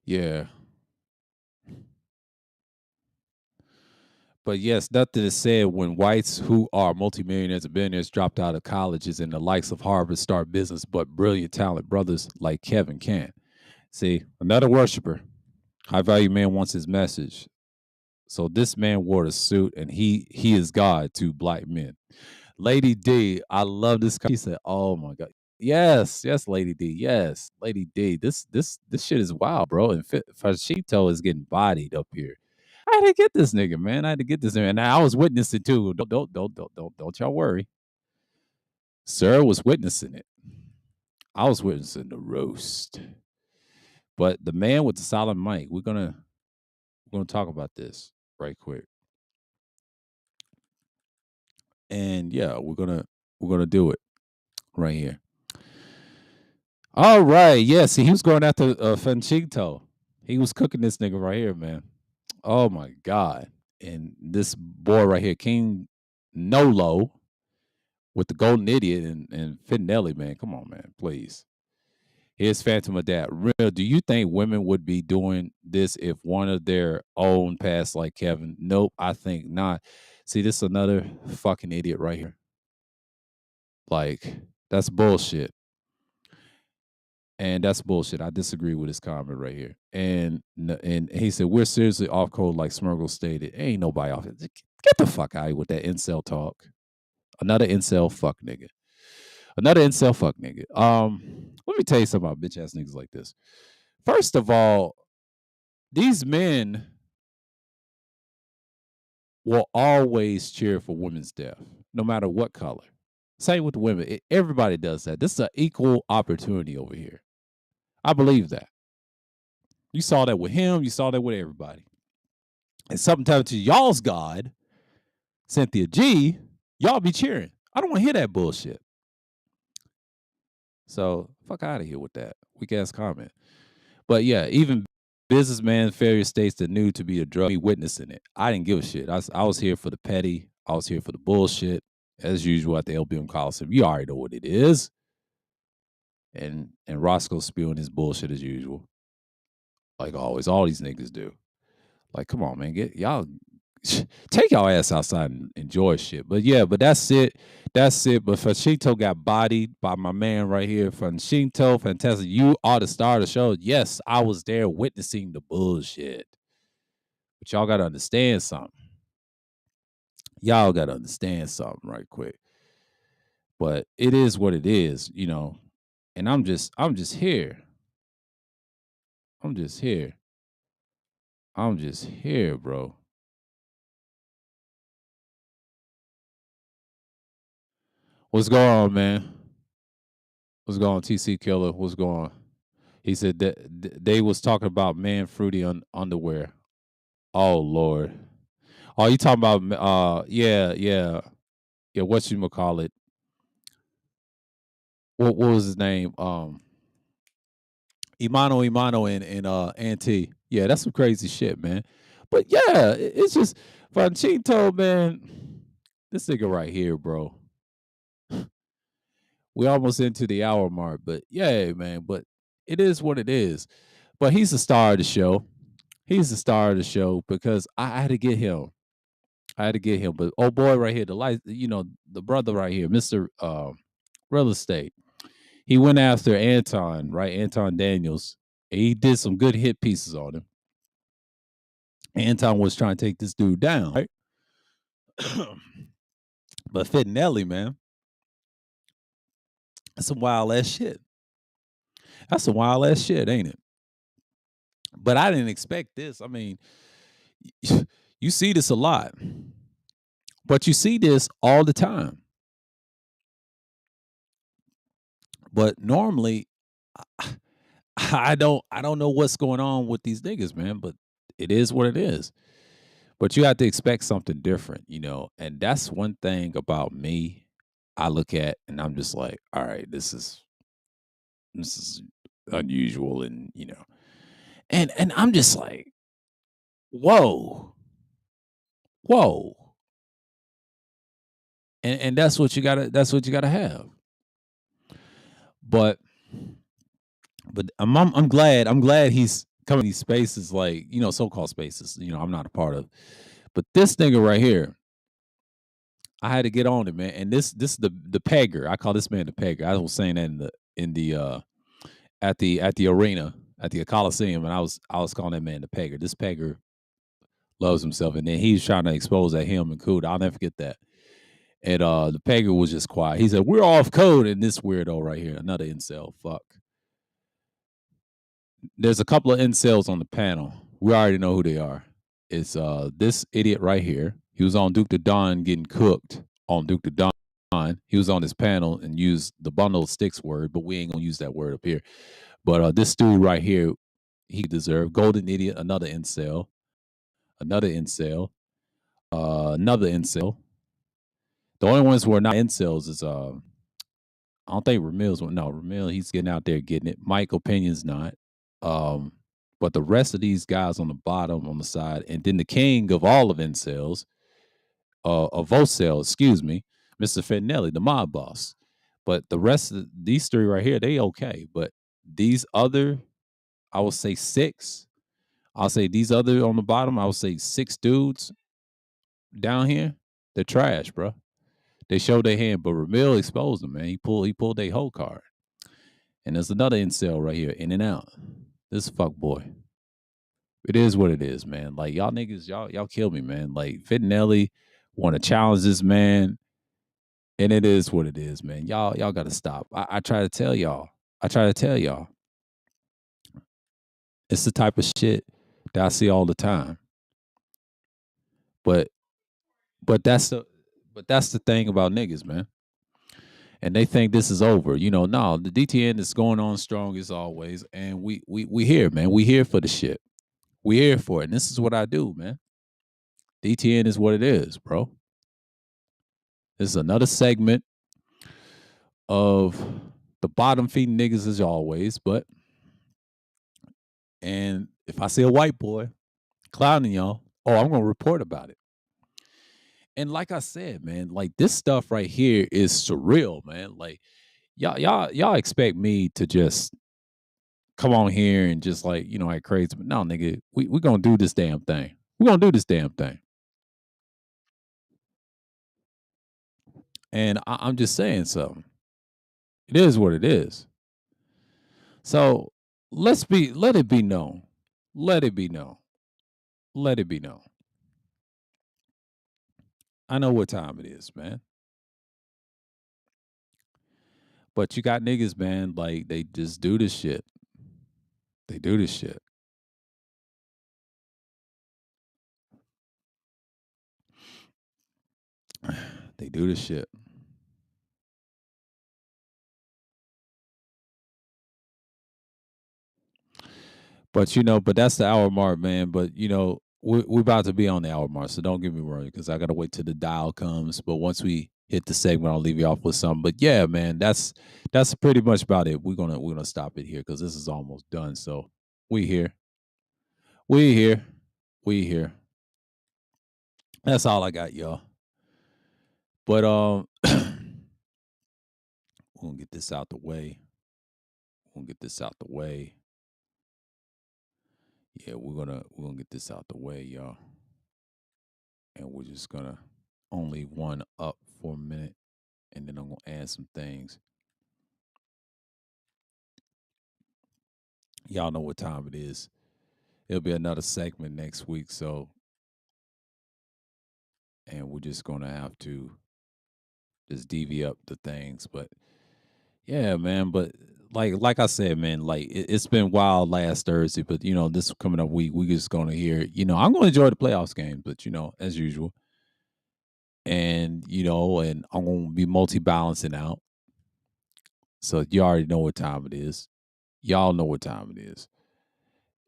Yeah. But yes, nothing is said when whites who are multimillionaires and billionaires dropped out of colleges and the likes of Harvard start business, but brilliant talent brothers like Kevin can't. See, another worshiper, high value man wants his message. So this man wore a suit and he is God to black men. Lady D, I love this. She said, "Oh my God, yes, yes, Lady D, yes, Lady D. This shit is wild, bro." And Fashito is getting bodied up here. I had to get this nigga, man. I had to get this nigga, and I was witnessing too. Don't y'all worry. Sir was witnessing it. I was witnessing the roast. But the man with the solid mic, we're gonna talk about this right quick. And yeah, we're gonna do it right here. All right, yeah. See, he was going after Fanchito. He was cooking this nigga right here, man. Oh my God. And this boy right here, King Nolo, with the golden idiot and Finelli, man. Come on, man, please. Here's Phantom of that. Real, do you think women would be doing this if one of their own passed like Kevin? Nope, I think not. See, this is another fucking idiot right here. Like, that's bullshit. And that's bullshit. I disagree with his comment right here. And he said, we're seriously off code like Smurgle stated. Ain't nobody off it. Get the fuck out of here with that incel talk. Another incel fuck nigga. Another incel fuck nigga. Let me tell you something about bitch ass niggas like this. First of all, these men will always cheer for women's death, no matter what color. Same with the women. Everybody does that. This is an equal opportunity over here. I believe that. You saw that with him. You saw that with everybody. And sometimes to y'all's God, Cynthia G, y'all be cheering. I don't want to hear that bullshit. So fuck out of here with that weak ass comment. But yeah, even businessman failure states that knew to be a drug, me witnessing it. I didn't give a shit. I was here for the petty. I was here for the bullshit. As usual at the LBM Coliseum. You already know what it is. And Roscoe spewing his bullshit as usual. Like always. All these niggas do. Like, come on, man, get y'all take y'all ass outside and enjoy shit. But yeah, but that's it. That's it. But Fashinto got bodied by my man right here. Fashinto, fantastic. You are the star of the show. Yes, I was there witnessing the bullshit. But y'all gotta understand something. Y'all gotta understand something right quick. But it is what it is, you know. And I'm just here. I'm just here. I'm just here, bro. What's going on, man? What's going on, TC Killer? What's going on? He said that they was talking about man fruity underwear. Oh Lord. Oh, you talking about yeah, yeah. Yeah, what you call it? What was his name? Imano and Auntie. Yeah, that's some crazy shit, man. But yeah, it's just Franchito, man. This nigga right here, bro. We almost into the hour mark, but yeah, man. But it is what it is. But he's the star of the show. He's the star of the show because I had to get him. I had to get him. But oh boy, right here, the light, the brother right here, Mr. Real Estate. He went after Anton, right? Anton Daniels. He did some good hit pieces on him. Anton was trying to take this dude down, right? But Fittinelli, man, that's some wild ass shit. That's some wild ass shit, ain't it? But I didn't expect this. I mean, you see this a lot, but you see this all the time. But normally, I don't know what's going on with these niggas, man. But it is what it is. But you have to expect something different, and that's one thing about me. I look at and I'm just like, all right, this is unusual, and and I'm just like, whoa, whoa, and that's what you gotta have. But I'm glad he's coming to these spaces, like so-called spaces. I'm not a part of, but this nigga right here, I had to get on it, man. And this is the pegger. I call this man the pegger. I was saying that in the at the arena at the Coliseum, and I was calling that man the pegger. This pegger loves himself, and then he's trying to expose that him and Kuda. I'll never forget that. And the pegger was just quiet. He said, "We're off code," and this weirdo right here, another incel. Fuck. There's a couple of incels on the panel. We already know who they are. It's this idiot right here. He was on Duke the Don getting cooked on Duke the Don. He was on his panel and used the bundle of sticks word, but we ain't gonna use that word up here. But this dude right here, he deserved golden idiot, another incel, another incel. The only ones who are not incels is I don't think Ramil's one. No, Ramil, he's getting out there getting it. Mike Opinion's not. Um, but the rest of these guys on the bottom, on the side, and then the king of all of incels, of Vocel, excuse me, Mr. Fenelli, the mob boss. But the rest of these three right here, they okay. But these other, I will say six. I'll say these other on the bottom, I will say six dudes down here, they're trash, bro. They showed their hand, but Ramil exposed them, man. He pulled their whole card. And there's another incel right here, in and out. This fuck boy. It is what it is, man. Like y'all niggas, y'all kill me, man. Like Fittinelli want to challenge this man, and it is what it is, man. Y'all got to stop. I try to tell y'all. I try to tell y'all. It's the type of shit that I see all the time. But but that's the thing about niggas, man. And they think this is over. No, the DTN is going on strong as always, and we here, man. We here for the shit. We here for it, and this is what I do, man. DTN is what it is, bro. This is another segment of the bottom feeding niggas as always, and if I see a white boy clowning y'all, I'm gonna report about it. And like I said, man, like this stuff right here is surreal, man. Like y'all expect me to just come on here and just like act crazy, but no, nigga, we gonna do this damn thing. We're gonna do this damn thing. And I'm just saying something. It is what it is. So let it be known. Let it be known. Let it be known. I know what time it is, man. But you got niggas, man, like they just do this shit. They do this shit. They do this shit. But but that's the hour mark, man. But we're about to be on the hour mark, so don't get me wrong, because I gotta wait till the dial comes. But once we hit the segment, I'll leave you off with something. But yeah, man, that's pretty much about it. We're gonna stop it here because this is almost done. So we here, we here, we here. That's all I got, y'all. But we're gonna get this out the way. We're gonna get this out the way. Yeah, we're gonna get this out the way, y'all. And we're just gonna only one up for a minute, and then I'm gonna add some things. Y'all know what time it is. It'll be another segment next week, so and we're just gonna have to just deviate up the things. But yeah, man. But like I said, man, like it's been wild last Thursday, but this coming up week, we just gonna hear. I'm gonna enjoy the playoffs games, but as usual, and I'm gonna be multi balancing out. So you already know what time it is. Y'all know what time it is.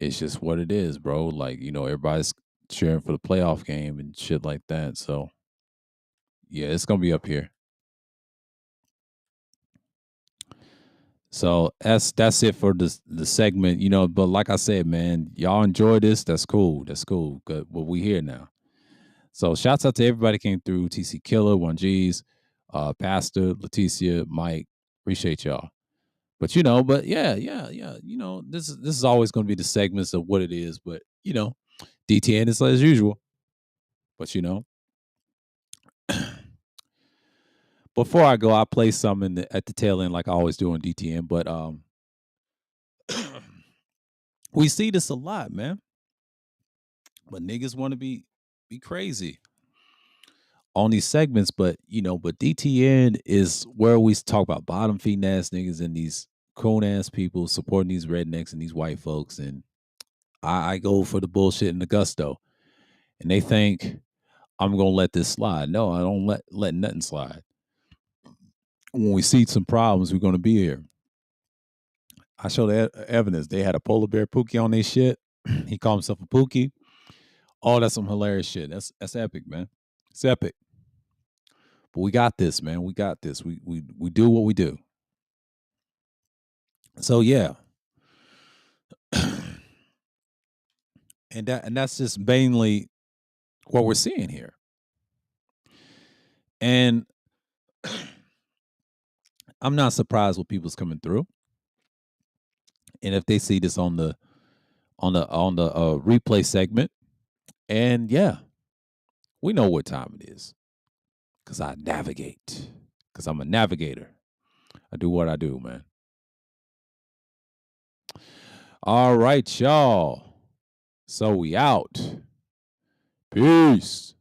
It's just what it is, bro. Like, everybody's cheering for the playoff game and shit like that. So yeah, it's gonna be up here. So that's it for the segment, But like I said, man, y'all enjoy this. That's cool. That's cool. Good. But we here now. So shouts out to everybody came through. TC Killer, One G's, Pastor, Leticia, Mike. Appreciate y'all. But but yeah. This is always gonna be the segments of what it is. But DTN is as usual. But before I go, I play some at the tail end like I always do on DTN. But we see this a lot, man. But niggas want to be crazy on these segments. But DTN is where we talk about bottom feeding ass niggas and these coon ass people supporting these rednecks and these white folks. And I go for the bullshit and the gusto. And they think I'm gonna let this slide. No, I don't let nothing slide. When we see some problems, we're gonna be here. I showed evidence. They had a polar bear Pookie on their shit. He called himself a Pookie. Oh, that's some hilarious shit. That's epic, man. It's epic. But we got this, man. We got this. We do what we do. So yeah. and that's just mainly what we're seeing here. And I'm not surprised what people's coming through. And if they see this on the replay segment, and yeah, we know what time it is. Cause I navigate. Cause I'm a navigator. I do what I do, man. All right, y'all. So we out. Peace.